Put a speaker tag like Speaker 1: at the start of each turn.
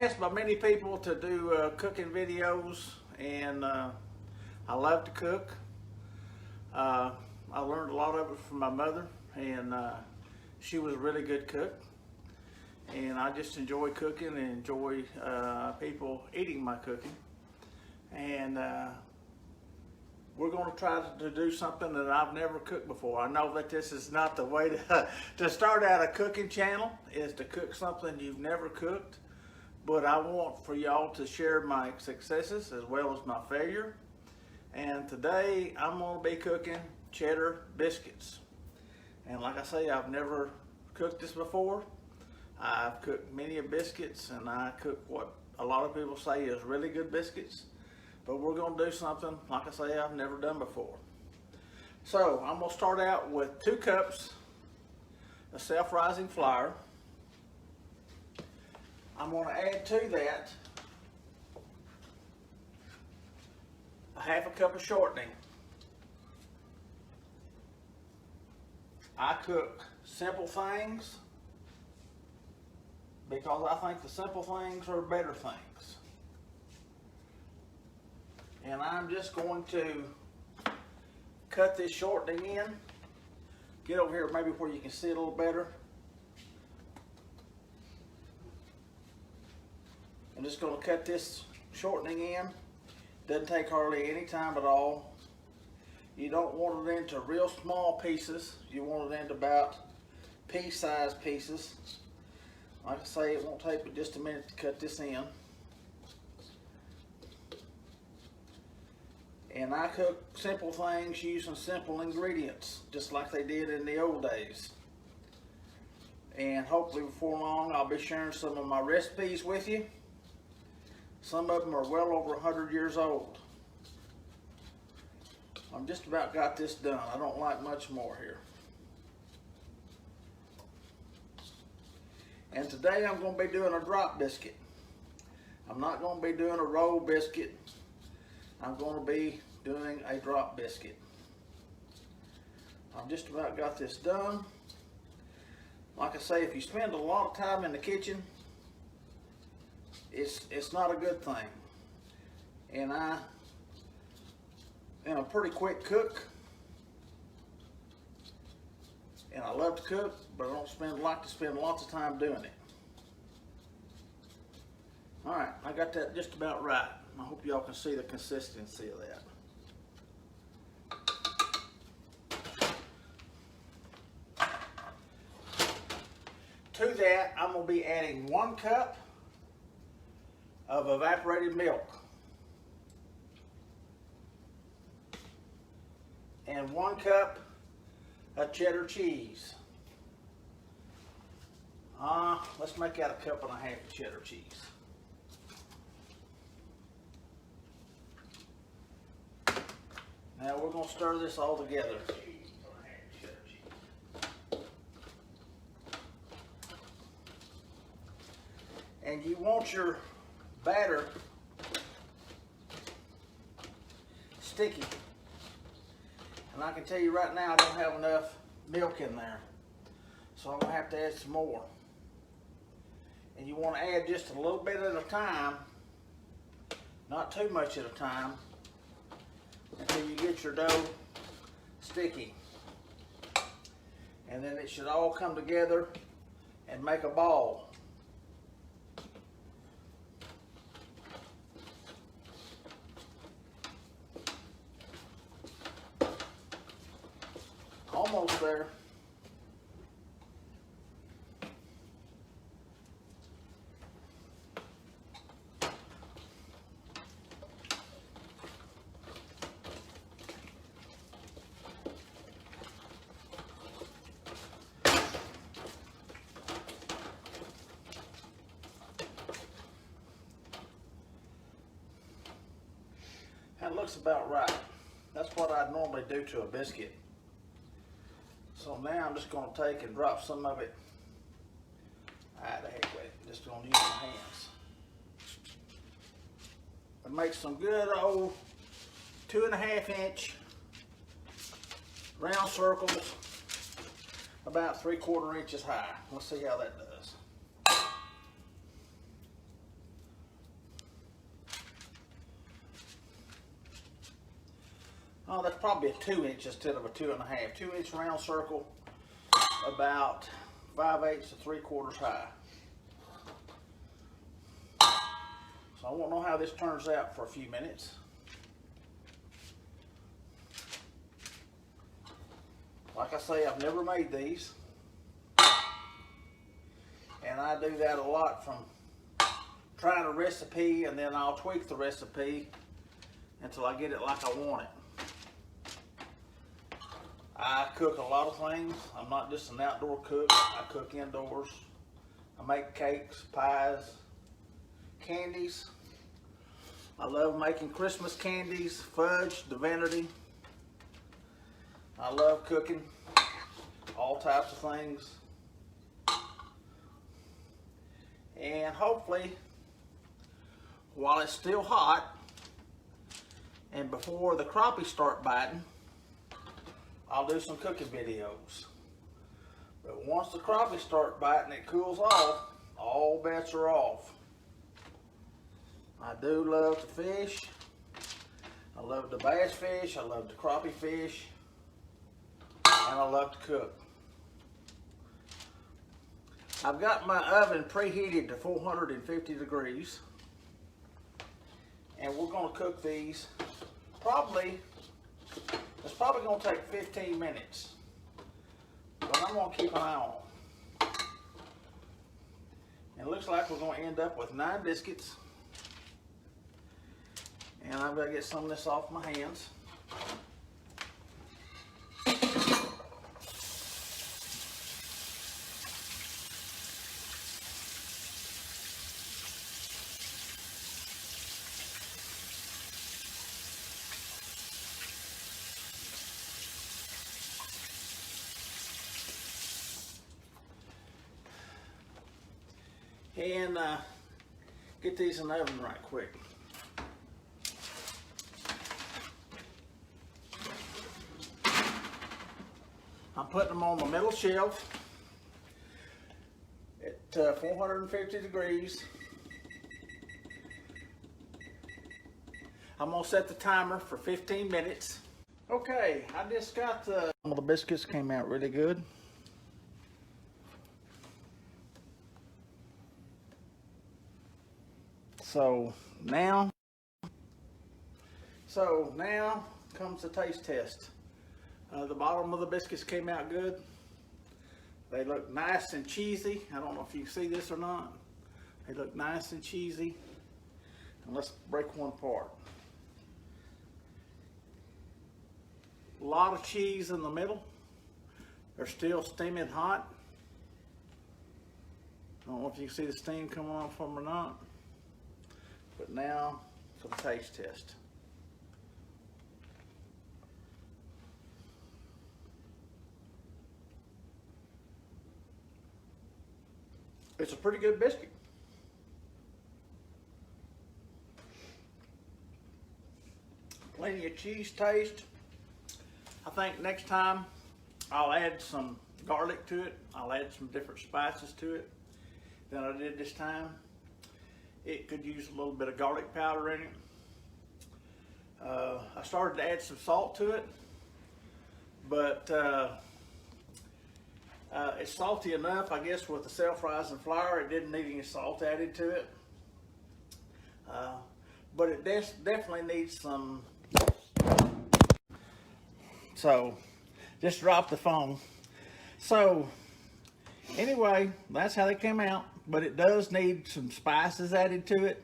Speaker 1: Asked by many people to do cooking videos, and I love to cook. I learned a lot of it from my mother, and she was a really good cook. And I just enjoy cooking and enjoy people eating my cooking. And we're going to try to do something that I've never cooked before. I know that this is not the way to start out a cooking channel, is to cook something you've never cooked. But I want for y'all to share my successes as well as my failure. And today I'm going to be cooking cheddar biscuits. And like I say, I've never cooked this before. I've cooked many of biscuits, and I cook what a lot of people say is really good biscuits. But we're going to do something, like I say, I've never done before. So I'm going to start out with 2 cups of self-rising flour. I'm going to add to that a half a cup of shortening. I cook simple things because I think the simple things are better things. And I'm just going to cut this shortening in. Get over here maybe where you can see it a little better. I'm just going to cut this shortening in. Doesn't take hardly any time at all. You don't want it into real small pieces. You want it into about pea-sized pieces. Like I say, it won't take but just a minute to cut this in. And I cook simple things using simple ingredients, just like they did in the old days. And hopefully before long I'll be sharing some of my recipes with you. Some of them are well over 100 years old. I'm just about got this done. I don't like much more here. And today I'm going to be doing a drop biscuit. I'm not going to be doing a roll biscuit. I'm going to be doing a drop biscuit. I've just about got this done. Like I say, if you spend a lot of time in the kitchen, it's not a good thing. And I am a pretty quick cook, and I love to cook, but I don't like to spend lots of time doing it. All right, I got that just about right. I hope y'all can see the consistency of that. To that, I'm going to be adding 1 cup of evaporated milk and 1 cup of cheddar cheese. Let's make that 1.5 cups of cheddar cheese. Now we're going to stir this all together. And you want your batter sticky. And I can tell you right now I don't have enough milk in there. So I'm going to have to add some more. And you want to add just a little bit at a time, not too much at a time, until you get your dough sticky. And then it should all come together and make a ball. Almost there. That looks about right. That's what I'd normally do to a biscuit. So now I'm just going to take and drop some of it. The heck with it. Just going to use my hands. And make some good old 2.5 inch round circles, about 3/4 inches high. Let's see how that does. probably a 2-inch instead of a 2.5. 2-inch round circle, about 5/8 to 3/4 high. So I won't know how this turns out for a few minutes. Like I say, I've never made these. And I do that a lot, from trying a recipe and then I'll tweak the recipe until I get it like I want it. I cook a lot of things. I'm not just an outdoor cook. I cook indoors. I make cakes, pies, candies. I love making Christmas candies, fudge, divinity. I love cooking all types of things. And hopefully, while it's still hot and before the crappies start biting, I'll do some cooking videos. But once the crappies start biting, it cools off, all bets are off. I do love to fish. I love the bass fish, I love the crappie fish, and I love to cook. I've got my oven preheated to 450 degrees. And we're going to cook these it's probably going to take 15 minutes. But I'm going to keep an eye on them. And it looks like we're going to end up with 9 biscuits. And I've got to get some of this off my hands. And get these in the oven right quick. I'm putting them on the middle shelf at 450 degrees. I'm gonna set the timer for 15 minutes. Okay, I just got some of the biscuits came out really good. So now comes the taste test. The bottom of the biscuits came out good. They look nice and cheesy. I don't know if you can see this or not. They look nice and cheesy. And let's break one apart. A lot of cheese in the middle. They're still steaming hot. I don't know if you can see the steam coming off them or not. But now for the taste test. It's a pretty good biscuit. Plenty of cheese taste. I think next time I'll add some garlic to it. I'll add some different spices to it than I did this time. It could use a little bit of garlic powder in it. I started to add some salt to it, but it's salty enough, I guess, with the self-rising flour. It didn't need any salt added to it. But it definitely needs some. So, just dropped the phone. So, anyway, that's how they came out. But it does need some spices added to it.